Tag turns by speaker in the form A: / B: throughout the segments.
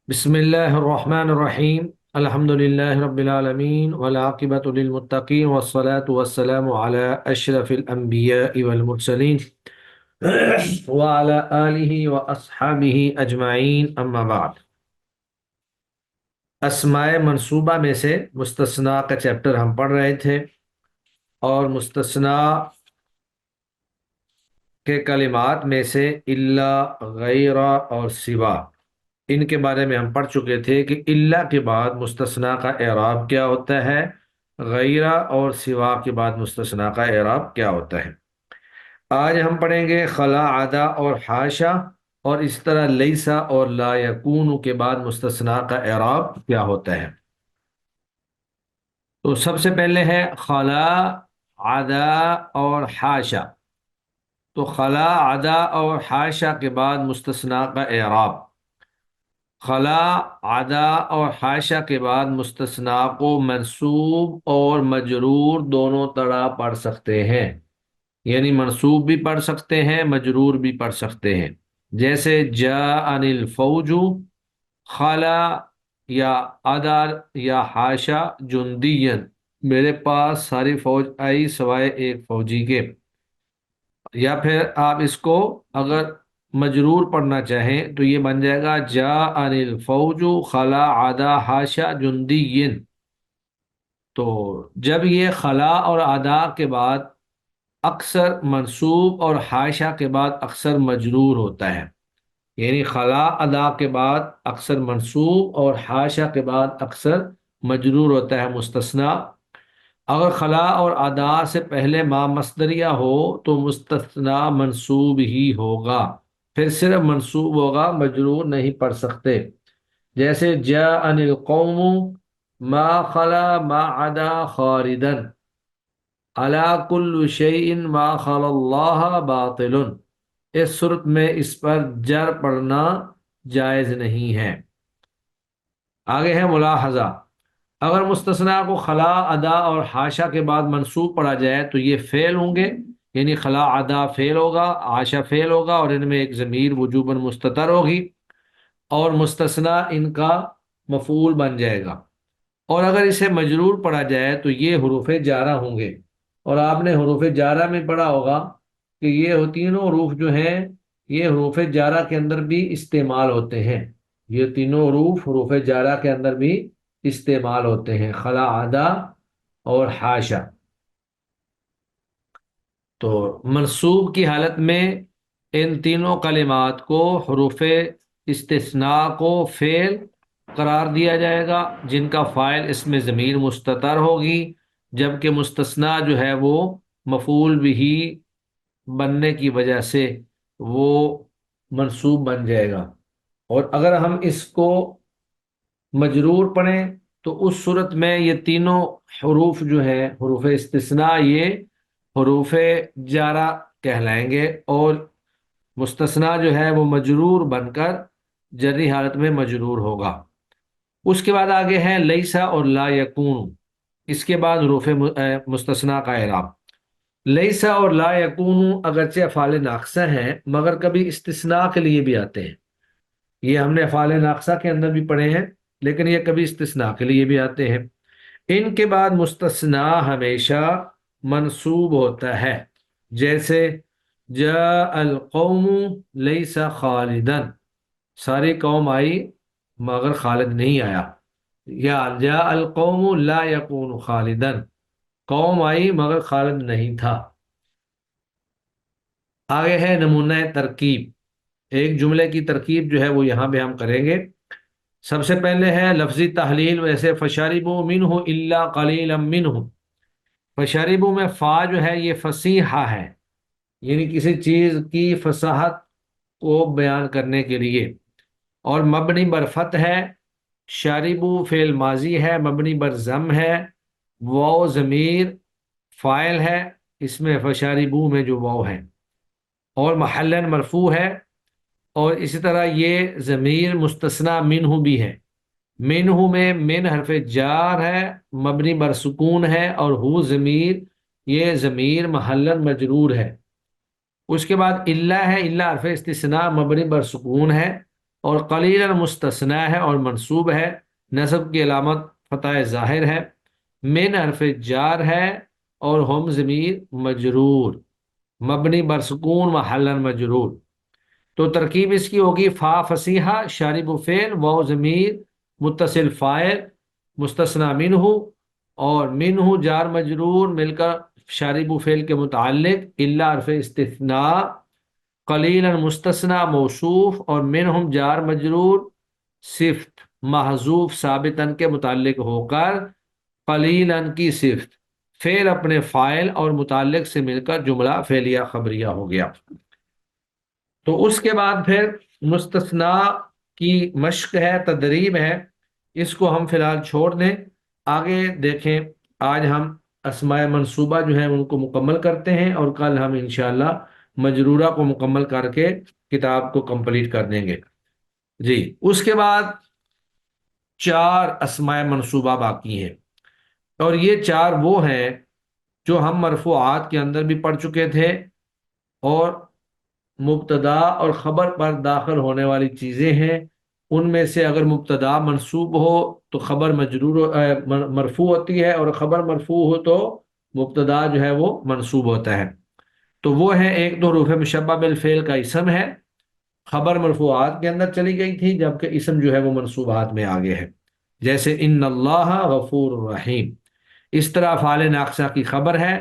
A: بسم اللہ الرحمن الرحیم الحمد للہ رب العالمین والعاقبۃ للمتقین والصلاة والسلام علی اشرف الانبیاء والمرسلین وعلی آلہ واصحابہ اجمعین اما بعد۔ اسماء منصوبہ میں سے مستثنیٰ کا چیپٹر ہم پڑھ رہے تھے، اور مستثنیٰ کے کلمات میں سے الا، غیر اور سوا، ان کے بارے میں ہم پڑھ چکے تھے کہ الا کے بعد مستثنیٰ کا اعراب کیا ہوتا ہے، غیرہ اور سوا کے بعد مستثنیٰ کا اعراب کیا ہوتا ہے۔ آج ہم پڑھیں گے خلا، عدا اور حاشا، اور اس طرح لیسا اور لا یکون کے بعد مستثنیٰ کا اعراب کیا ہوتا ہے۔ تو سب سے پہلے ہے خلا، عدا اور حاشا۔ تو خلا، عدا اور حاشا کے بعد مستثنیٰ کا اعراب۔ خلا، عدا اور حاشا کے بعد مستثنیٰ کو منصوب اور مجرور دونوں طرح پڑھ سکتے ہیں، یعنی منصوب بھی پڑھ سکتے ہیں، مجرور بھی پڑھ سکتے ہیں۔ جیسے جاءنی الفوج، خلا یا عدا یا حاشا جندین، میرے پاس ساری فوج آئی سوائے ایک فوجی کے۔ یا پھر آپ اس کو اگر مجرور پڑھنا چاہیں تو یہ بن جائے گا جاءنی الفوج خلا عدا حاشا جندین۔ تو جب یہ خلا اور عدا کے بعد اکثر منصوب اور حاشا کے بعد اکثر مجرور ہوتا ہے، یعنی خلا، عدا کے بعد اکثر منصوب اور حاشا کے بعد اکثر مجرور ہوتا ہے مستثنیٰ۔ اگر خلا اور عدا سے پہلے ما مصدریہ ہو تو مستثنیٰ منصوب ہی ہوگا، پھر صرف منصوب ہوگا، مجرور نہیں پڑھ سکتے۔ جیسے جاءنی القوم ما خلا ما عدا خالدا، علی کل شیء ما خلا اللہ باطل۔ اس صورت میں اس پر جر پڑھنا جائز نہیں ہے۔ آگے ہے ملاحظہ، اگر مستثنیٰ کو خلا، عدا اور حاشا کے بعد منصوب پڑھا جائے تو یہ فعل ہوں گے، یعنی خلا، عدا فعل ہوگا، حاشا فعل ہوگا، اور ان میں ایک ضمیر وجوباً مستتر ہوگی، اور مستثنیٰ ان کا مفعول بن جائے گا۔ اور اگر اسے مجرور پڑھا جائے تو یہ حروف جارہ ہوں گے، اور آپ نے حروف جارہ میں پڑھا ہوگا کہ یہ تینوں حروف جو ہیں یہ حروف جارہ کے اندر بھی استعمال ہوتے ہیں، یہ تینوں حروف حروف جارہ کے اندر بھی استعمال ہوتے ہیں، خلا، عدا اور حاشا۔ تو منصوب کی حالت میں ان تینوں کلمات کو حروف استثناء کو فعل قرار دیا جائے گا، جن کا فاعل اس میں ضمیر مستتر ہوگی، جبکہ مستثنیٰ جو ہے وہ مفعول بھی بننے کی وجہ سے وہ منصوب بن جائے گا۔ اور اگر ہم اس کو مجرور پڑھیں تو اس صورت میں یہ تینوں حروف جو ہیں حروف استثناء یہ حروف جارہ کہلائیں گے، اور مستثنیٰ جو ہے وہ مجرور بن کر جری حالت میں مجرور ہوگا۔ اس کے بعد آگے ہے لیسا اور لا یکون، اس کے بعد حروف مستثنیٰ کا اعراب۔ لیسا اور لا یکون اگرچہ افعال ناقصہ ہیں مگر کبھی استثناء کے لیے بھی آتے ہیں، یہ ہم نے افعال ناقصہ کے اندر بھی پڑھے ہیں، لیکن یہ کبھی استثناء کے لیے بھی آتے ہیں۔ ان کے بعد مستثنیٰ ہمیشہ منصوب ہوتا ہے، جیسے جاء القوم لیس خالدا، ساری قوم آئی مگر خالد نہیں آیا، یا جاء القوم لا یکون خالدا، قوم آئی مگر خالد نہیں تھا۔ آگے ہے نمونہ ترکیب، ایک جملے کی ترکیب جو ہے وہ یہاں پہ ہم کریں گے۔ سب سے پہلے ہے لفظی تحلیل، ویسے فشربوا منہ الا قلیلا منہ۔ فشربوا میں فا جو ہے یہ فصیحہ ہے، یعنی کسی چیز کی فصاحت کو بیان کرنے کے لیے، اور مبنی بر فتح ہے، شاربو فعل ماضی ہے مبنی بر ضم ہے، واو ضمیر فاعل ہے اس میں فشاربو میں جو واو ہے، اور محلن مرفوع ہے، اور اسی طرح یہ ضمیر مستثنیٰ منہ بھی ہے، منہ میں من حرف جار ہے مبنی بر سکون ہے، اور ہو ضمیر یہ ضمیر محلن مجرور ہے۔ اس کے بعد الا ہے، الا حرف استثناء مبنی بر سکون ہے، اور قلیلا مستثنیٰ ہے اور منصوب ہے، نصب کی علامت فتح ظاہر ہے، من حرف جار ہے، اور ہم ضمیر مجرور، مبنی برسکون محلا مجرور۔ تو ترکیب اس کی ہوگی فا فصیحہ شارب فعل واو ضمیر متصل فاعل مستثنی منہ، اور منہ جار مجرور مل کر شارب فعل کے متعلق الا حرف استثناء، قلیلا مستثنی موصوف، اور منہم جار مجرور صفت محذوف ثابتاً کے متعلق ہو کر قلیلاً کی صفت فعل اپنے فاعل اور متعلق سے مل کر جملہ فعلیہ خبریہ ہو گیا۔ تو اس کے بعد پھر مستثنا کی مشق ہے، تدریب ہے، اس کو ہم فی الحال چھوڑ دیں، آگے دیکھیں۔ آج ہم اسماء منصوبہ جو ہیں ان کو مکمل کرتے ہیں، اور کل ہم انشاءاللہ مجرورہ کو مکمل کر کے کتاب کو کمپلیٹ کر دیں گے۔ جی، اس کے بعد 4 اسماء منصوبہ باقی ہیں، اور یہ 4 وہ ہیں جو ہم مرفوعات کے اندر بھی پڑھ چکے تھے، اور مبتدا اور خبر پر داخل ہونے والی چیزیں ہیں، ان میں سے اگر مبتدا منصوب ہو تو خبر مرفوع ہوتی ہے، اور خبر مرفوع ہو تو مبتدا جو ہے وہ منصوب ہوتا ہے۔ تو وہ ہے، ایک تو حروف مشبہ بالفعل کا اسم ہے، خبر مرفوعات کے اندر چلی گئی تھی، جبکہ اسم جو ہے وہ منصوبات میں آگے ہے، جیسے ان اللہ غفور رحیم۔ اس طرح افعال ناقصہ کی خبر ہے،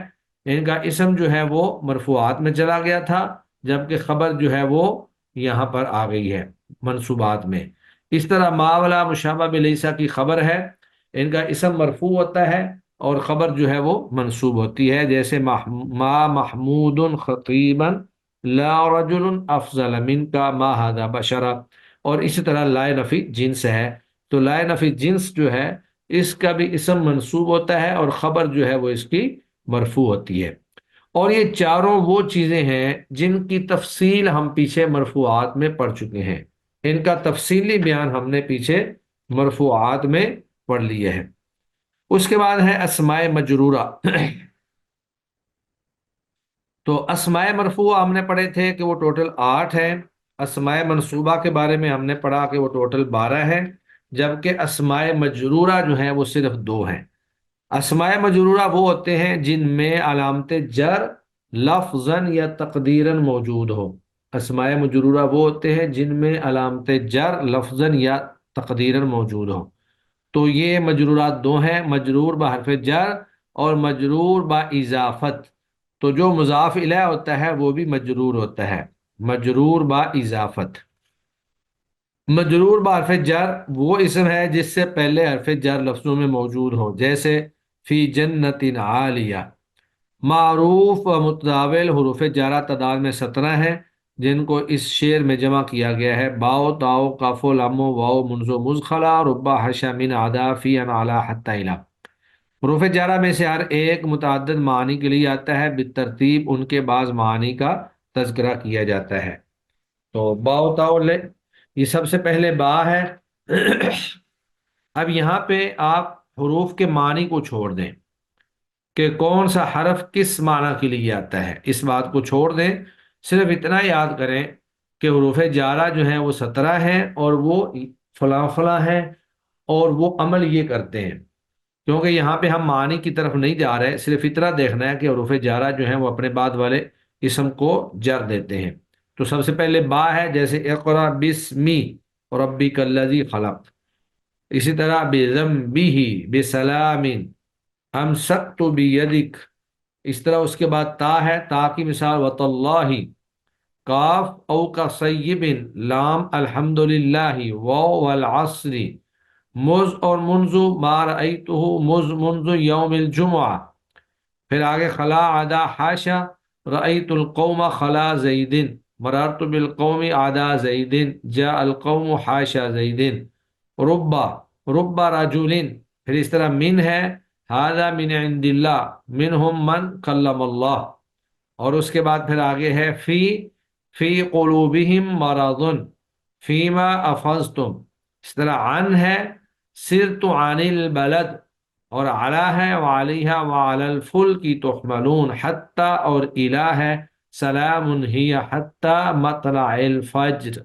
A: ان کا اسم جو ہے وہ مرفوعات میں چلا گیا تھا، جبکہ خبر جو ہے وہ یہاں پر آ گئی ہے منصوبات میں۔ اس طرح ما ولا مشابہ بلیسا کی خبر ہے، ان کا اسم مرفوع ہوتا ہے اور خبر جو ہے وہ منصوب ہوتی ہے، جیسے ما محمود خطیبا لا رجل افضل من کا ما ھذا بشرا، اور اسی طرح لا نفی جنس ہے، تو لا نفی جنس جو ہے اس کا بھی اسم منصوب ہوتا ہے اور خبر جو ہے وہ اس کی مرفوع ہوتی ہے۔ اور یہ چاروں وہ چیزیں ہیں جن کی تفصیل ہم پیچھے مرفوعات میں پڑھ چکے ہیں، ان کا تفصیلی بیان ہم نے پیچھے مرفوعات میں پڑھ لیے ہیں۔ اس کے بعد ہے اسماء مجرورہ۔ تو اسماء مرفوعہ ہم نے پڑھے تھے کہ وہ ٹوٹل 8 ہیں، اسماء منصوبہ کے بارے میں ہم نے پڑھا کہ وہ ٹوٹل 12 ہیں، جبکہ اسماء مجرورہ جو ہیں وہ صرف 2 ہیں۔ اسماء مجرورہ وہ ہوتے ہیں جن میں علامت جر لفظاً یا تقدیراً موجود ہو۔ اسماء مجرورہ وہ ہوتے ہیں جن میں علامت جر لفظاً یا تقدیراً موجود ہو۔ تو یہ مجرورات 2 ہیں، مجرور بحرف جر اور مجرور با اضافت۔ تو جو مضاف الیہ ہوتا ہے وہ بھی مجرور ہوتا ہے، مجرور با اضافت۔ مجرور بحرف جر وہ اسم ہے جس سے پہلے حرف جر لفظوں میں موجود ہو، جیسے فی جنت عالیہ۔ معروف و متداول حروف جارہ تعداد میں 17 ہیں، جن کو اس شعر میں جمع کیا گیا ہے: باؤ تاؤ کاف لام واؤ منزو مزخلا ربا حشا من عدا فی ان علا حتی الا۔ حروف جارہ میں سے ہر ایک متعدد معانی کے لیے آتا ہے، بالترتیب ان کے بعض معانی کا تذکرہ کیا جاتا ہے۔ تو باؤ تاؤ لے، یہ سب سے پہلے با ہے۔ اب یہاں پہ آپ حروف کے معنی کو چھوڑ دیں کہ کون سا حرف کس معنی کے لیے آتا ہے، اس بات کو چھوڑ دیں، صرف اتنا یاد کریں کہ حروف جارہ جو ہیں وہ 17 ہیں، اور وہ فلاں فلاں ہیں، اور وہ عمل یہ کرتے ہیں، کیونکہ یہاں پہ ہم معنی کی طرف نہیں جا رہے، صرف اتنا دیکھنا ہے کہ حروف جارہ جو ہیں وہ اپنے بعد والے اسم کو جر دیتے ہیں۔ تو سب سے پہلے با ہے، جیسے اقرا بسمی ربک الذی خلق، اسی طرح بذنبہ بسلام امسکت بیدک، اس طرح اس کے بعد تا ہے، تا کی مثال وتاللہ، کاف او کا سیب، لام الحمدللہ، واو والعصر، مز اور منذ ما رأیتہ مز منذ یوم الجمعہ، پھر آگے خلا عدا حاشا رأیت القوم خلا زید، مررت بالقوم عدا زید، جاء القوم حاشا زید، ربا ربا رجل، پھر اس طرح من ہے، ھذا من عند اللہ، منہم من کلم اللہ، اور اس کے بعد پھر آگے ہے فی قلوبہم مرض فیما افضتم، اس طرح عن ہے، سرت عن البلد، اور علی ہے، وعلیہ وعلی الفلک تحملون، حتی اور الہ ہے، سلام ہی حتی مطلع الفجر،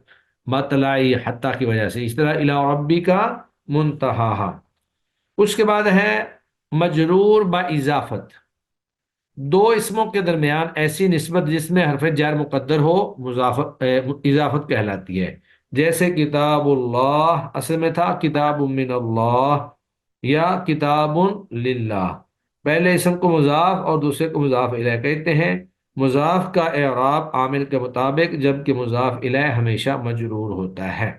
A: مطلعی حتیٰ کی وجہ سے، اس طرح الی ربک منتہاہا۔ اس کے بعد ہے مجرور با اضافت، دو اسموں کے درمیان ایسی نسبت جس میں حرف جر مقدر ہو اضافت کہلاتی ہے، جیسے کتاب اللہ اصل میں تھا کتاب من اللہ یا کتاب للہ، پہلے اسم کو مضاف اور دوسرے کو مضاف الیہ کہتے ہیں۔ مضاف کا اعراب عامل کے مطابق، جبکہ مضاف الیہ ہمیشہ مجرور ہوتا ہے۔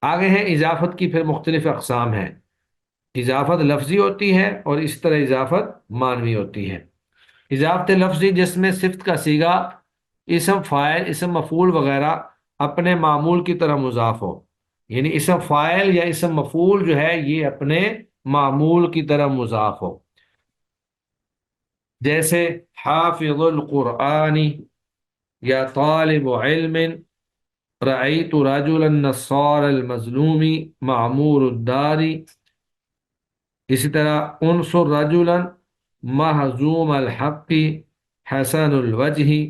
A: آگے ہے اضافت کی پھر مختلف اقسام ہیں، اضافت لفظی ہوتی ہے اور اس طرح اضافت معنوی ہوتی ہے۔ اضافت لفظی جس میں صفت کا صیغہ، اسم فاعل، اسم مفعول وغیرہ اپنے معمول کی طرح مضاف ہو، یعنی اسم فاعل یا اسم مفعول جو ہے یہ اپنے معمول کی طرح مضاف ہو، جیسے حافظ القرآن یا طالب علم، رأیت رجلا نصار المظلوم معمور الدار، اسی طرح انصر رجلا محزوم الحق حسن الوجہ،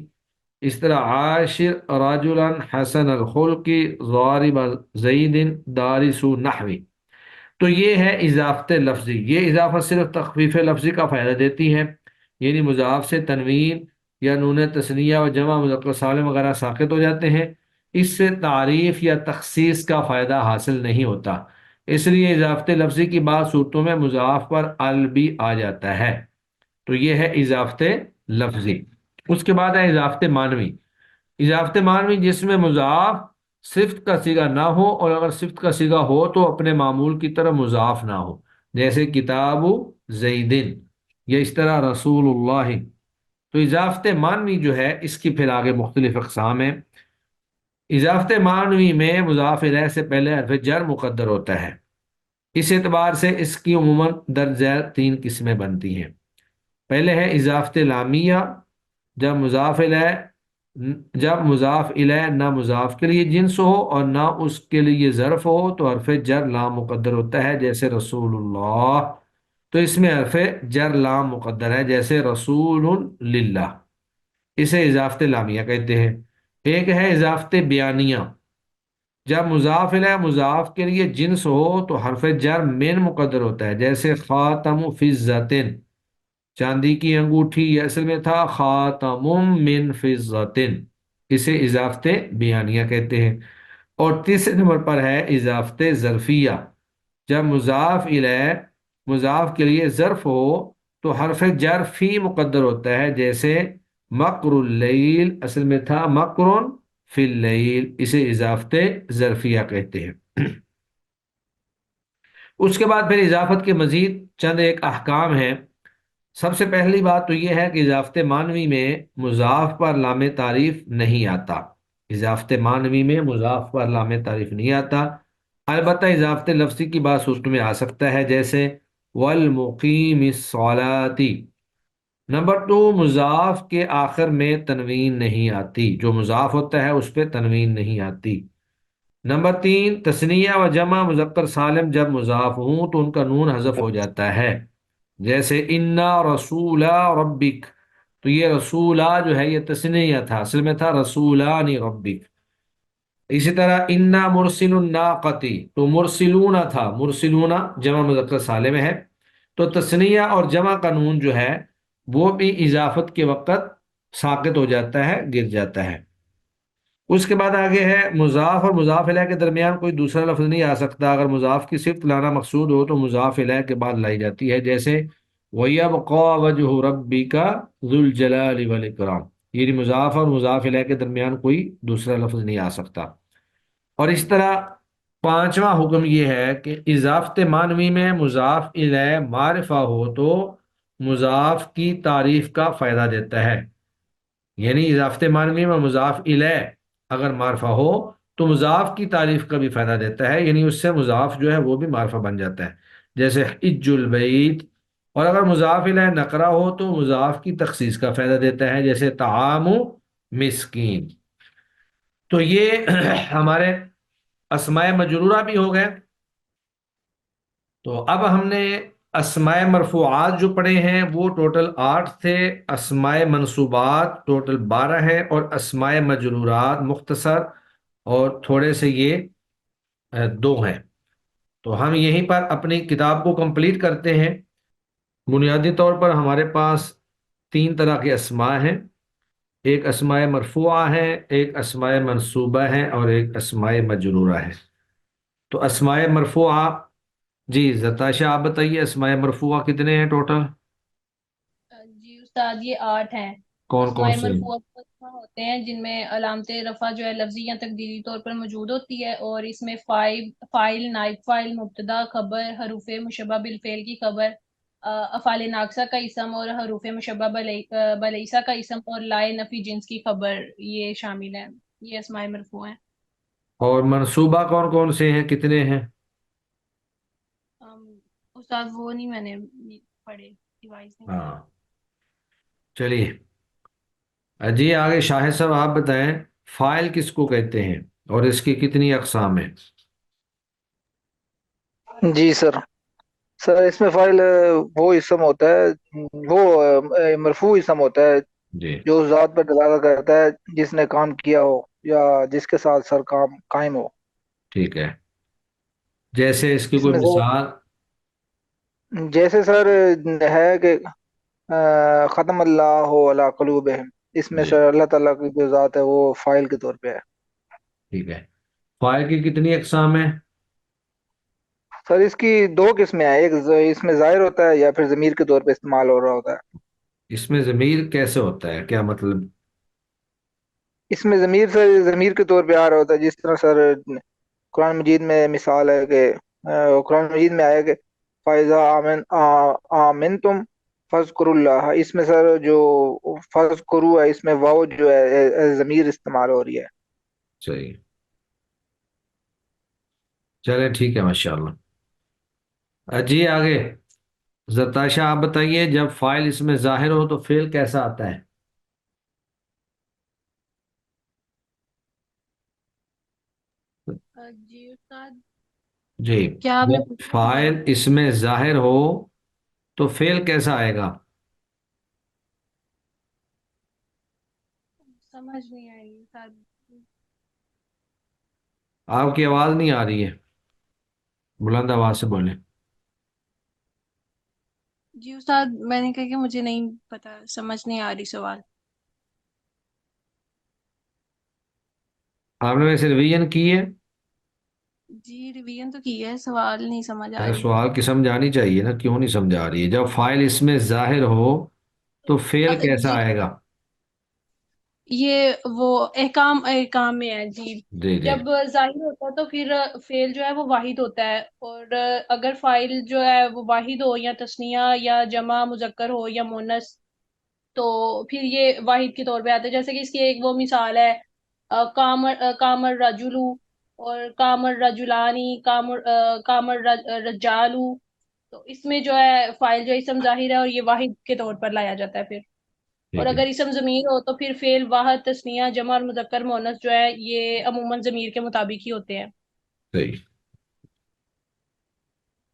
A: اس طرح عاشر رجلا حسن الخلق ضارب زید دارس نحوی۔ تو یہ ہے اضافت لفظی، یہ اضافت صرف تخفیف لفظی کا فائدہ دیتی ہے، یعنی مضاف سے تنوین یا نون تثنیہ و جمع مذکر سالم وغیرہ ساقط ہو جاتے ہیں، اس سے تعریف یا تخصیص کا فائدہ حاصل نہیں ہوتا، اس لیے اضافت لفظی کی بعض صورتوں میں مضاف پر ال بھی آ جاتا ہے۔ تو یہ ہے اضافت لفظی۔ اس کے بعد ہے اضافت معنوی، اضافت معنوی جس میں مضاف صفت کا صیغہ نہ ہو، اور اگر صفت کا صیغہ ہو تو اپنے معمول کی طرح مضاف نہ ہو، جیسے کتاب زیدن یا اس طرح رسول اللہ۔ تو اضافت معنوی جو ہے اس کی پھر آگے مختلف اقسام ہیں۔ اضافت معنوی میں مضاف الیہ سے پہلے حرف جر مقدر ہوتا ہے، اس اعتبار سے اس کی عموماً درج ذیل تین قسمیں بنتی ہیں۔ پہلے ہے اضافت لامیہ، جب مضاف الیہ نہ مضاف کے لیے جنس ہو اور نہ اس کے لیے ظرف ہو تو حرف جر لام مقدر ہوتا ہے، جیسے رسول اللہ، تو اس میں حرف جر لام مقدر ہے، جیسے رسول للہ، اسے اضافت لامیہ کہتے ہیں۔ ایک ہے اضافت بیانیہ، جب مضاف الیہ مضاف کے لیے جنس ہو تو حرف جر من مقدر ہوتا ہے، جیسے خاتم فضۃ، چاندی کی انگوٹھی، یہ اصل میں تھا خاتم من فضۃ، اسے اضافت بیانیہ کہتے ہیں۔ اور تیسرے نمبر پر ہے اضافت ظرفیہ، جب مضاف الیہ مضاف کے لیے ظرف ہو تو حرف جر فی مقدر ہوتا ہے، جیسے مکر اللیل، اصل میں تھا مکر فی اللیل، اسے اضافت ظرفیہ کہتے ہیں۔ اس کے بعد پھر اضافت کے مزید چند ایک احکام ہیں۔ سب سے پہلی بات تو یہ ہے کہ اضافت معنوی میں مضاف پر لام تعریف نہیں آتا، اضافت معنوی میں مضاف پر لام تعریف نہیں آتا، البتہ اضافت لفظی کی بات صورت میں آ سکتا ہے، جیسے والمقیم الصلاۃ۔ نمبر 2، مضاف کے آخر میں تنوین نہیں آتی، جو مضاف ہوتا ہے اس پہ تنوین نہیں آتی۔ نمبر 3، تثنیہ و جمع مذکر سالم جب مضاف ہوں تو ان کا نون حذف ہو جاتا ہے، جیسے انا رسول ربک، تو یہ رسولہ جو ہے یہ تثنیہ تھا، اصل میں تھا رسولان ربک۔ اسی طرح انا مرسل الناقتی، تو مرسلون تھا، مرسلون جمع مذکر سالم ہے، تو تثنیہ اور جمع کا نون جو ہے وہ بھی اضافت کے وقت ساقط ہو جاتا ہے، گر جاتا ہے۔ اس کے بعد آگے ہے مضاف اور مضاف الیہ کے درمیان کوئی دوسرا لفظ نہیں آ سکتا، اگر مضاف کی صفت لانا مقصود ہو تو مضاف الیہ کے بعد لائی جاتی ہے، جیسے وَيَبْقَى وَجْهُ رَبِّكَ ذُو الْجَلَالِ وَالْإِكْرَامِ، یعنی مضاف اور مضاف الیہ کے درمیان کوئی دوسرا لفظ نہیں آ سکتا۔ اور اس طرح پانچواں حکم یہ ہے کہ اضافت معنوی میں مضاف الیہ معرفہ ہو تو مضاف کی تعریف کا فائدہ دیتا ہے، یعنی اضافت معنوی میں مضاف الیہ اگر معرفہ ہو تو مضاف کی تعریف کا بھی فائدہ دیتا ہے، یعنی اس سے مضاف جو ہے وہ بھی معرفہ بن جاتا ہے، جیسے حج البیت۔ اور اگر مضاف الیہ نکرہ ہو تو مضاف کی تخصیص کا فائدہ دیتا ہے، جیسے طعام مسکین۔ تو یہ ہمارے اسماء مجرورہ بھی ہو گئے۔ تو اب ہم نے اسماء مرفوعات جو پڑھے ہیں وہ ٹوٹل 8 تھے، اسماء منصوبات ٹوٹل 12 ہیں، اور اسماء مجرورات مختصر اور تھوڑے سے یہ دو ہیں۔ تو ہم یہیں پر اپنی کتاب کو کمپلیٹ کرتے ہیں۔ بنیادی طور پر ہمارے پاس تین طرح کے اسماء ہیں، ایک اسماء مرفوعہ ہے، ایک اسماء منصوبہ ہے، اور ایک اسماء مجرورہ ہے۔ تو اسماء مرفوعہ، جی زتاشا آپ بتائیے اسماء مرفوعہ کتنے ہیں ٹوٹل؟
B: جی استاد، یہ 8 ہیں۔
A: کون کون
B: اسماء
A: سے؟
B: مرفوعہ وہ اسماء ہوتے ہیں جن میں علامت رفع جو ہے لفظی یا تقدیری طور پر موجود ہوتی ہے، اور اس میں فائل، نائب فائل، مبتدا، خبر، حروف مشبہ بالفعل کی خبر، افعال ناقصہ کا اسم اور حروف مشبہ بلیسا کا اسم، اور لائے نفی جنس کی خبر، یہ شامل ہیں۔ یہ اسماء مرفوع ہیں۔
A: اور منصوبہ کون کون سے ہیں، کتنے ہیں؟
B: ام، استاد وہ نہیں میں نے پڑھے، ریوائز نہیں کیے۔
A: ہاں چلیے، جی آگے شاہد صاحب آپ بتائیں فائل کس کو کہتے ہیں اور اس کی کتنی اقسام ہیں؟
C: جی سر، سر اس میں فائل وہ اسم ہوتا ہے، وہ مرفوع اسم ہوتا ہے
A: جی
C: جو اس ذات پر دلالت کرتا ہے جس نے کام کیا ہو یا جس کے ساتھ سر کام قائم ہو۔
A: ٹھیک ہے، جیسے اس کی
C: اس
A: کوئی
C: میں سر
A: مثال؟
C: جیسے سر ہے کہ ختم اللہ علی قلوبہم، اس میں
A: جی
C: سر اللہ تعالیٰ کی جو ذات ہے وہ فائل کے طور پہ ہے۔
A: ٹھیک ہے، فائل کی کتنی اقسام ہیں؟
C: سر اس کی دو قسمیں ہیں، ایک اس میں ظاہر ہوتا ہے یا پھر ضمیر کے طور پہ استعمال ہو رہا ہوتا ہے۔
A: اس میں ضمیر کیسے ہوتا ہے، کیا مطلب؟
C: اس میں ضمیر سے ضمیر کے طور پہ آ رہا ہوتا ہے، جس طرح سر قرآن مجید میں مثال ہے کہ قرآن مجید میں آیا کہ فائزہ آمن تم فض اللہ، اس میں سر جو فض کرو ہے اس میں واؤ جو ہے ضمیر استعمال ہو رہی ہے۔
A: صحیح، چلیں ٹھیک ہے ماشاء اللہ۔ جی آگے زتاشا آپ بتائیے جب فائل اس میں ظاہر ہو تو فعل کیسا آتا ہے؟
B: جی استاد،
A: جی،
B: کیا آپ نے
A: جب
B: پوچھا دوبارہ
A: فائل
B: بتائیں؟
A: اس میں ظاہر ہو تو فعل کیسا آئے گا؟
B: سمجھ نہیں آئی استاد۔
A: آپ کی آواز نہیں آ رہی ہے، بلند آواز سے بولیں۔
B: جی استاد، میں نے کہا کہ مجھے نہیں پتا، سمجھ نہیں آ رہی سوال۔
A: آپ نے ویسے ریویژن کی ہے؟
B: جی ریویژن تو کی ہے، سوال نہیں سمجھ آ رہی۔
A: سوال کی سمجھ آنی چاہیے نا، کیوں نہیں سمجھ آ رہی ہے؟ جب فائل اس میں ظاہر ہو تو فعل کیسا
B: جی
A: آئے گا؟
B: یہ وہ احکام احکام میں ہے جی۔
A: جی جی
B: جب ظاہر ہوتا ہے تو پھر فعل جو ہے وہ واحد ہوتا ہے، اور اگر فاعل جو ہے وہ واحد ہو یا تثنیہ یا جمع مذکر ہو یا مونث، تو پھر یہ واحد کے طور پہ آتا ہے۔ جیسے کہ اس کی ایک وہ مثال ہے، کامر رجولو، اور کامر رجولانی، کامر رجالو۔ تو اس میں جو ہے فاعل جو اسم ظاہر ہے اور یہ واحد کے طور پر لایا جاتا ہے پھر۔ اور
A: ٹھیک ہے،
B: اگر اسم ضمیر ہو تو پھر فعل واحد، تثنیہ، جمع اور مذکر مؤنث جو ہے یہ عموماً ضمیر کے مطابق ہی ہوتے ہیں۔
A: صحیح۔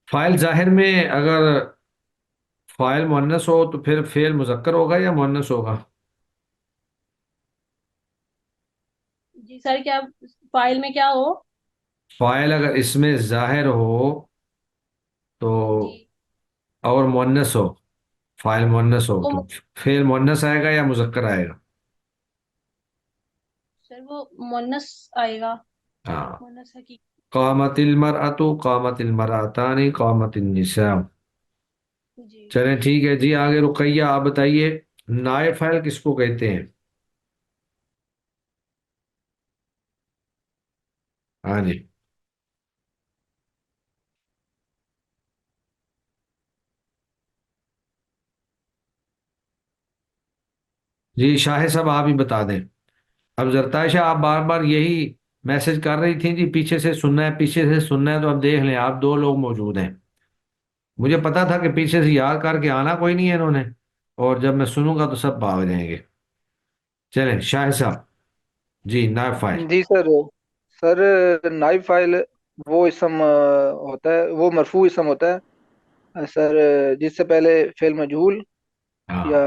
A: فائل ظاہر میں اگر فائل مؤنث ہو تو پھر فعل مذکر ہوگا یا مؤنث ہوگا؟
B: جی سر، کیا فائل میں کیا ہو؟
A: فائل اگر اس میں ظاہر ہو تو
B: جی
A: اور مؤنث ہو، فائل مؤنث ہو
B: وہ
A: تو فعل مؤنث آئے گا یا مذکر آئے گا؟
B: سر وہ مؤنث آئے گا،
A: ہاں،
B: مؤنث حقیقی۔
A: قامت المرأۃ، قامت المرأتان، قامت النساء۔
B: جی
A: چلیں ٹھیک ہے جی، آگے رقیہ آپ بتائیے نائب فاعل کس کو کہتے ہیں؟ ہاں جی، جی شاہد صاحب آپ ہی بتا دیں۔ اب زرتائشہ آپ بار بار یہی میسج کر رہی تھیں جی پیچھے سے سننا ہے، پیچھے سے سننا ہے، تو اب دیکھ لیں آپ دو لوگ موجود ہیں۔ مجھے پتا تھا کہ پیچھے سے یاد کر کے آنا کوئی نہیں ہے انہوں نے، اور جب میں سنوں گا تو سب بھاگ جائیں گے۔ چلیں شاہد صاحب، جی نائب فاعل۔
C: جی سر، سر نائب فائل وہ اسم ہوتا ہے، وہ مرفوع اسم ہوتا ہے سر جس سے پہلے فعل مجہول
A: ہاں
C: یا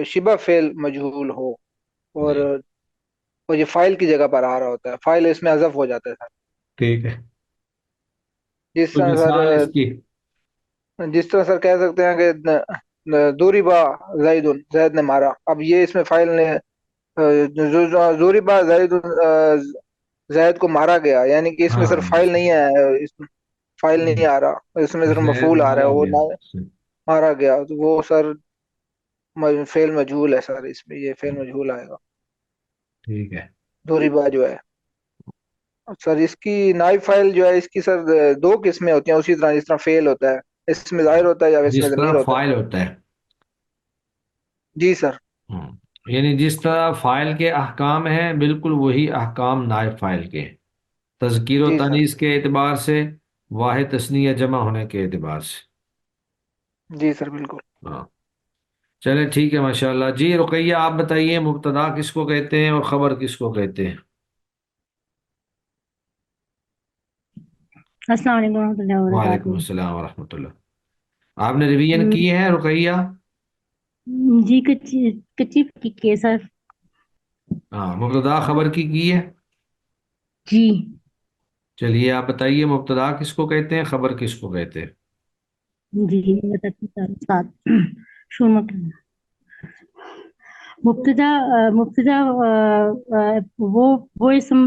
C: شبہ فعل مجہول ہو، اور
A: جی
C: وہ یہ فائل کی جگہ پر آ رہا ہوتا ہے، فائل اس میں حذف ہو جاتا ہے سر.
A: ٹھیک ہے،
C: جس
A: کوئی
C: طرح
A: مثال اس کی؟
C: سر کہہ سکتے ہیں کہ دوری با زید، زید نے مارا. اب یہ اس میں فائل نے دوری با زید، زید کو مارا گیا، یعنی کہ اس میں
A: ہاں،
C: سر فائل نہیں ہے، اس میں فائل نہیں آ رہا، اس میں صرف
A: زید
C: مفعول آ رہا
A: مارا
C: ہے، وہ
A: گیا.
C: مارا گیا. تو وہ سر فعل مجہول ہے سر، اس میں یہ فعل مجہول آئے گا
A: ٹھیک ہے.
C: دوری با جو ہے. سر اس کی نائب فائل جو ہے، اس کی سر دو قسمیں ہوتی ہیں اسی طرح جس طرح فعل ہوتا ہے، اس میں ظاہر ہوتا ہے یا اس میں
A: جس
C: ضمیر
A: طرح
C: ہوتا ہے.
A: فائل ہوتا ہے.
C: جی سر.
A: ہوں. یعنی جس طرح فائل کے احکام ہیں بالکل وہی احکام نائب فائل کے ہیں، تذکیر و
C: جی سر.
A: تانیث کے اعتبار سے، واحد تثنیہ جمع ہونے کے اعتبار سے.
C: جی سر بالکل.
A: ہاں، چلے ٹھیک ہے ماشاءاللہ. جی رقیہ آپ بتائیے، مبتدا کس کو کہتے ہیں اور خبر کس کو کہتے ہیں؟
D: السلام علیکم ورحمۃ اللہ
A: وعلیکم
D: وبرکاتہ.
A: السلام ورحمۃ اللہ. آپ نے ریویژن کی ہے رقیہ؟
D: جی کچی کچی پکی کے سر.
A: ہاں، مبتدا خبر کی ہے.
D: جی
A: چلیے آپ بتائیے، مبتدا کس کو کہتے ہیں، خبر کس کو کہتے ہیں؟
D: جی میں بتاتی ہوں سر. ساتھ شروع میں کرنا. مبتدا وہ اسم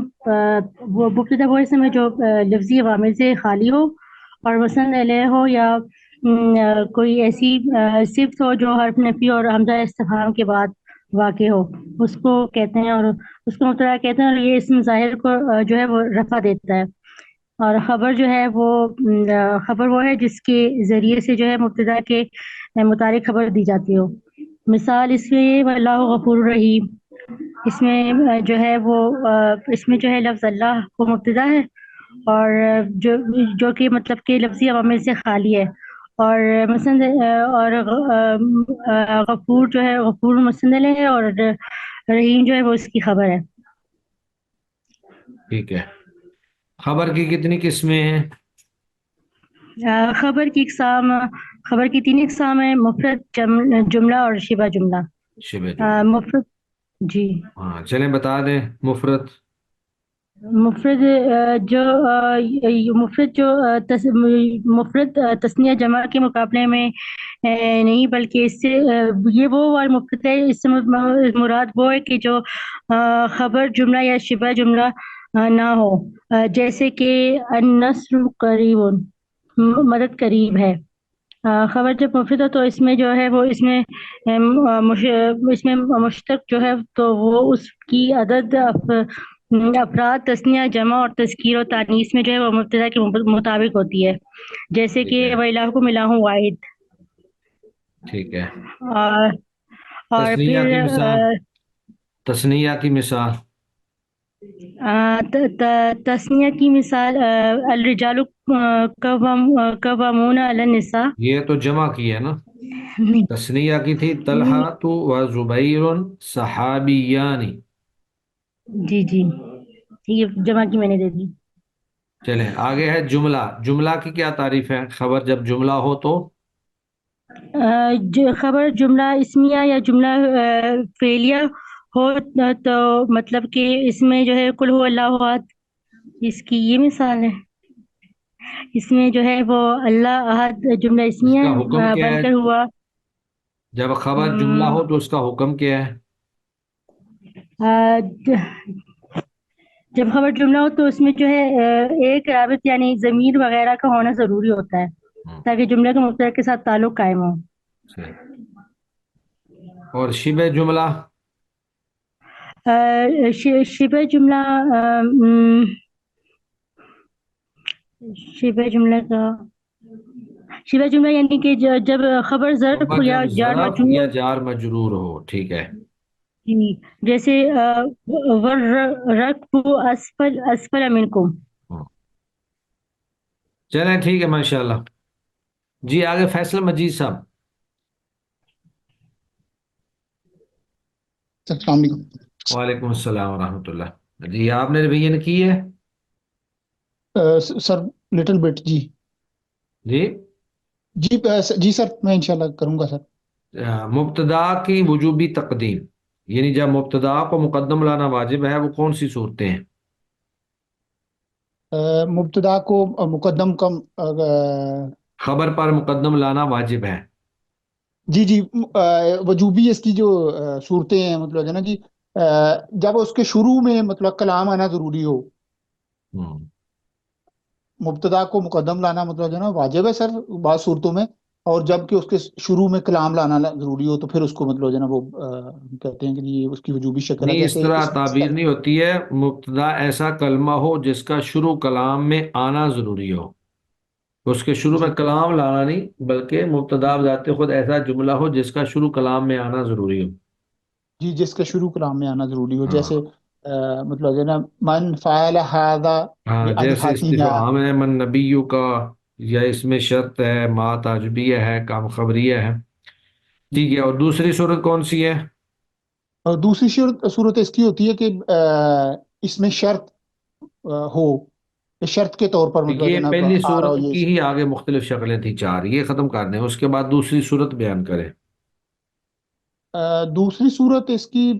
D: وہ مبتدا وہ اسم ہے جو لفظی عوامل سے خالی ہو اور مسند علیہ ہو، یا کوئی ایسی صفت ہو جو حرف نفی اور حمزہ استفہام کے بعد واقع ہو، اس کو کہتے ہیں، اور اس کو مبتدا کہتے ہیں. اور یہ اسم ظاہر کو جو ہے وہ رفع دیتا ہے. اور خبر جو ہے وہ خبر وہ ہے جس کے ذریعے سے جو ہے مبتدا کے متعلق خبر دی جاتی ہو. مثال اس میں اللہ غفور الرحیم، اس میں جو ہے وہ اس میں جو ہے لفظ اللہ کو مبتدا ہے، اور جو کہ مطلب کہ لفظی عوامل سے خالی ہے. اور مثلا اور غفور جو ہے غفور مسند ہے، اور رحیم جو ہے وہ اس کی خبر ہے.
A: ٹھیک ہے. خبر کی کتنی قسمیں ہیں؟
D: خبر کی اقسام، خبر کی 3 اقسام ہیں: مفرد، جملہ اور شبہ جملہ.
A: شبہ جملہ.
D: مفرد جی
A: ہاں چلیں بتا دیں. مفرد؟
D: مفرد مفرد تثنیہ جمع کے مقابلے میں نہیں، بلکہ اس سے یہ وہ اور مفرد ہے، اس سے مراد وہ ہے کہ جو خبر جملہ یا شبہ جملہ نہ ہو، جیسے کہ النصر قریب، مدد قریب ہے. خبر جب مفرد ہو تو اس میں جو ہے وہ اس میں مشتق جو ہے تو وہ اس کی عدد افراد تثنیہ جمع اور تذکیر و تانیث میں جو ہے وہ مبتدا کے مطابق ہوتی ہے، جیسے
A: ٹھیک
D: کہ
A: ہے.
D: وَإِلَٰهُكُمْ إِلَٰهٌ واحد.
A: ٹھیک ہے.
D: اور
A: تثنیہ
D: پھر
A: کی مثال، تثنیہ کی مثال.
D: تثنیہ کی مثال الرجال قوامون علی النساء.
A: یہ تو جمع کی ہے نا. تثنیہ کی تھی طلحہ و زبیر صحابیان.
D: جی جی یہ جمع کی میں نے دے دی.
A: چلیں آگے ہے جملہ. جملہ کی کیا تعریف ہے؟ خبر جب جملہ ہو تو
D: خبر جملہ اسمیہ یا جملہ فعلیہ ہو تو مطلب کہ اس میں جو ہے قل هو اللہ احد، اس کی یہ مثال ہے. اس میں جو ہے وہ اللہ احد جملہ
A: اس
D: اسمیہ
A: کا حکم کیا
D: بن
A: ہے؟
D: کر ہوا.
A: جب خبر جملہ ہو تو اس کا حکم کیا ہے؟
D: جب خبر جملہ ہو تو اس میں جو ہے ایک رابط یعنی ضمیر وغیرہ کا ہونا ضروری ہوتا ہے تاکہ جملے کے مبتدا کے ساتھ تعلق قائم ہو.
A: اور شبہ جملہ؟
D: شبہ جملہ شبہ جملہ کا شبہ جملہ یعنی کہ جب خبر ظرف
A: خبر
D: یا
A: جب
D: جار
A: ظرف
D: مجرور،
A: یا جار مجرور ہو. ٹھیک ہے.
D: جیسے وَالرَّكْبُ اسفل منکم.
A: چلیں ٹھیک ہے ماشاءاللہ. جی آگے فیصل مجید صاحب.
E: السلام علیکم.
A: وعلیکم السلام ورحمۃ اللہ. جی آپ نے ریویژن کی ہے؟
E: سر لٹل بٹ. جی
A: جی
E: جی جی سر میں انشاءاللہ کروں گا سر.
A: مبتدا کی وجوبی تقدیم. یعنی جب مبتدا کو مقدم لانا واجب ہے وہ کون سی صورتیں ہیں؟
E: مبتدا کو مقدم کم
A: خبر پر مقدم لانا واجب ہے.
E: جی جی، وجوبی اس کی جو صورتیں ہیں، مطلب ہے نا جی، جب اس کے شروع میں مطلب کلام آنا ضروری ہو.
A: ہم،
E: مبتدا کو مقدم لانا مطلب جو ہے نا واجب ہے سر بعض صورتوں میں، اور جب کہ اس کے شروع میں کلام لانا ضروری ہو تو پھر اس کو مطلب جو ہے نا وہ کہتے ہیں کہ یہ اس کی وجوبی شکل ہے،
A: نہیں، اس
E: جیسے
A: طرح تعبیر نہیں ہوتی ہے. مبتدا ایسا کلمہ ہو جس کا شروع کلام میں آنا ضروری ہو. اس کے شروع میں
E: جی
A: کلام لانا نہیں، بلکہ مبتدا بذات خود ایسا جملہ ہو جس کا شروع کلام میں آنا ضروری ہو.
E: جی، جس کا شروع کلام میں آنا ضروری ہو،
A: ہاں
E: جیسے مطلب جو ہے نا من فعل هذا
A: ہاں، جیسے
E: بأجحتنا.
A: استفہام ہے من نبیو کا، یا اس میں شرط ہے، ما تعجبیہ ہے، کام خبریہ ہے. ٹھیک ہے، اور دوسری صورت کون سی ہے؟
E: اور دوسری صورت اس کی ہوتی ہے کہ اس میں شرط ہو، شرط کے طور پر مطلب
A: یہ
E: جناب
A: پہلی
E: آ رہا ہو
A: صورت
E: یہ.
A: کی ہی آگے مختلف شکلیں تھیں، چار، یہ ختم کر دیں، اس کے بعد دوسری صورت بیان کریں.
E: دوسری صورت اس کی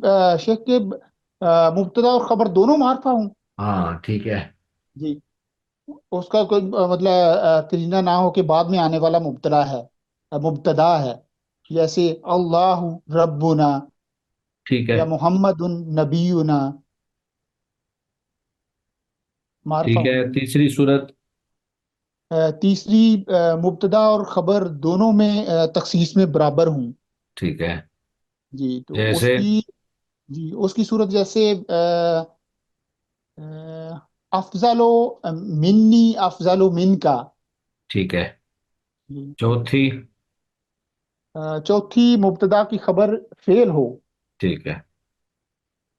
E: شیخ کے مبتدا اور خبر دونوں معرفہ ہوں.
A: ہاں ٹھیک ہے.
E: جی، اس کا کوئی مطلب کرینہ نہ ہو کہ بعد میں آنے والا مبتدا ہے، جیسے اللہ ربنا
A: ٹھیک ہے.
E: یا محمد نبینا معرفہ
A: ٹھیک ہے،
E: ہوں.
A: تیسری صورت.
E: تیسری مبتدا اور خبر دونوں میں تخصیص میں برابر ہوں.
A: ٹھیک ہے.
E: جی، تو اس
A: جیسے
E: کی، جی اس کی صورت جیسے افضل منی افضل من کا.
A: ٹھیک ہے.
E: جی،
A: چوتھی.
E: چوتھی مبتدا کی خبر فعل ہو،
A: ٹھیک ہے.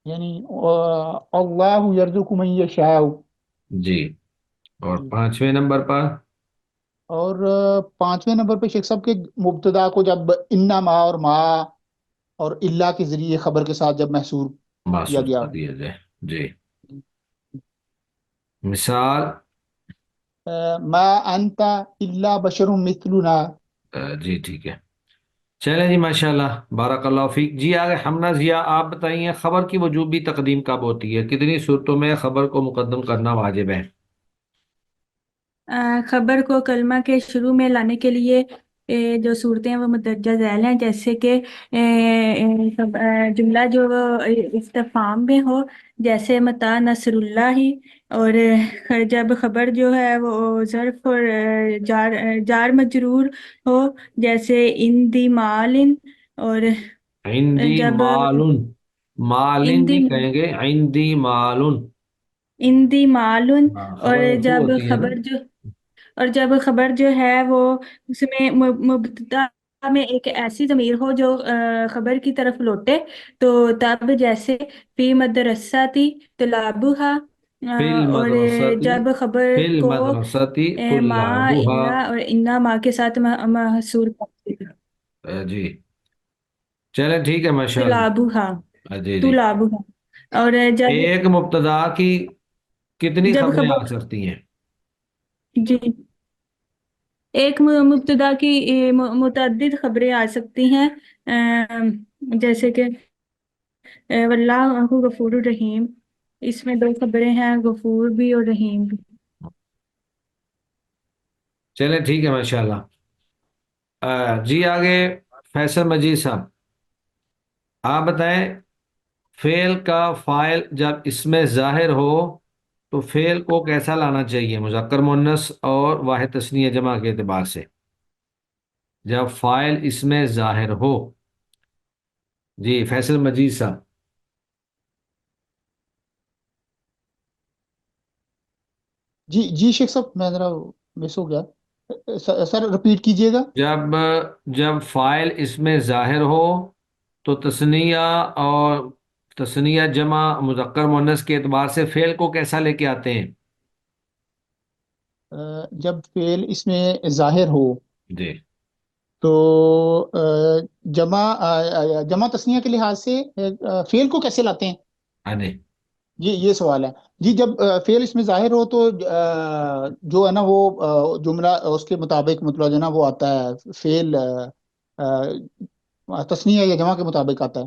E: یعنی اللہ یرزق من یشاء.
A: جی، اور
E: جی،
A: پانچویں نمبر پر.
E: اور پانچویں نمبر پہ شیخ صاحب کے مبتدا کو جب انما اور ما اور اللہ کے ذریعے خبر کے ساتھ جب محصور کیا
A: محسوس
E: گیا
A: کر
E: ہو.
A: دیا جائے. جی. مثال.
E: ما انت الا بشر مثلنا.
A: جی ٹھیک ہے. چلیں جی، ماشاءاللہ، بارک اللہ فیک. جی آگے حمنا ضیاء، آپ بتائیے خبر کی وجوبی تقدیم کب ہوتی ہے؟ کتنی صورتوں میں خبر کو مقدم کرنا واجب ہے؟
F: خبر کو کلمہ کے شروع میں لانے کے لیے جو صورتیں ہیں وہ مندرجہ ذیل ہیں، جیسے کہ جملہ جو استفہام میں ہو، جیسے متا نصر اللہ ہی، اور جب خبر جو ہے وہ ظرف اور جار مجرور ہو، جیسے ان دی مالن، اور
A: عندی
F: جب
A: مالن.
F: ان
A: مالن
F: دی
A: نہیں کہیں گے، عندی مالن.
F: ان دی مالن،
A: ہاں،
F: اور
A: خبر مرفوع
F: جب
A: ہوتی ہے نا.
F: خبر جو اور جب خبر جو ہے وہ اس میں مبتدا میں ایک ایسی ضمیر ہو جو خبر کی طرف لوٹے، تو تب جیسے فی مدرستی طلابها،
A: فی
F: اور
A: المدرستی،
F: جب خبر
A: فی
F: کو
A: المدرستی
F: ما الا
A: طلابها.
F: اور انا ما کے ساتھ محصور کرتے ہیں.
A: جی، چلیں ٹھیک ہے، ماشاءاللہ.
F: طلابها،
A: جی جی.
F: طلابها، اور جب
A: ایک مبتدا کی کتنی
F: جب
A: خبریں آ
F: خبر،
A: سکتی ہیں؟
F: جی ایک مبتدا کی متعدد خبریں آ سکتی ہیں، جیسے کہ واللہ غفور الرحیم، اس میں دو خبریں ہیں، غفور بھی اور رحیم بھی.
A: چلیں ٹھیک ہے، ماشاءاللہ. جی آگے فیصل مجید صاحب، آپ بتائیں فعل کا فاعل جب اس میں ظاہر ہو تو فعل کو کیسا لانا چاہیے مذکر مؤنث اور واحد تثنیہ جمع کے اعتبار سے؟ جب فاعل اس میں ظاہر ہو. جی فیصل مجید صاحب.
E: جی جی شیخ صاحب، میں ذرا مس ہو گیا، سر رپیٹ کیجئے گا.
A: جب جب فاعل اس میں ظاہر ہو تو تثنیہ اور تثنیہ جمع مذکر مؤنث کے اعتبار سے فعل کو کیسا لے کے آتے ہیں؟
E: جب فعل اس میں ظاہر ہو
A: جی.
E: تو جمع تثنیہ کے لحاظ سے فعل کو کیسے لاتے ہیں؟
A: ہاں جی.
E: جی یہ سوال ہے. جی جب فعل اس میں ظاہر ہو تو جو ہے نا وہ جملہ اس کے مطابق مطلب جو ہے نا وہ آتا ہے، فعل تثنیہ یا جمع کے مطابق آتا ہے.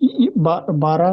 E: 12।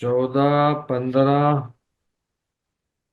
A: 14, 15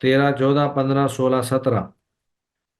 A: 13, 14, 15, 16, 17,